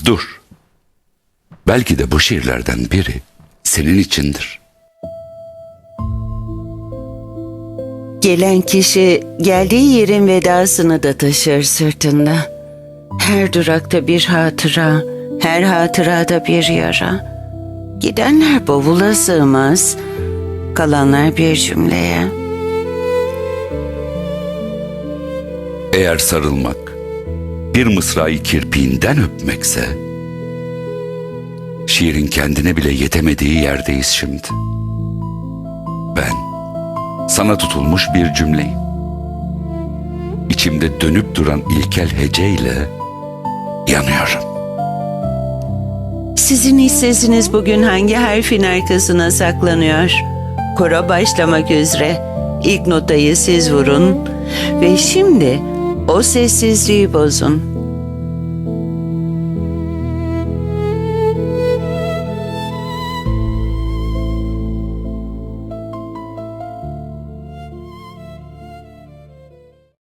Dur. Belki de bu şiirlerden biri senin içindir. Gelen kişi geldiği yerin vedasını da taşır sırtında. Her durakta bir hatıra, her hatırada bir yara. Gidenler bavula sığmaz, kalanlar bir cümleye. Eğer sarılmak bir mısrayı kirpiğinden öpmekse, şiirin kendine bile yetemediği yerdeyiz şimdi. Ben sana tutulmuş bir cümleyim. İçimde dönüp duran ilkel heceyle yanıyorum. Sizin iç sesiniz bugün hangi harfin arkasına saklanıyor? Koro başlamak üzere. İlk notayı siz vurun ve şimdi o sessizliği bozun.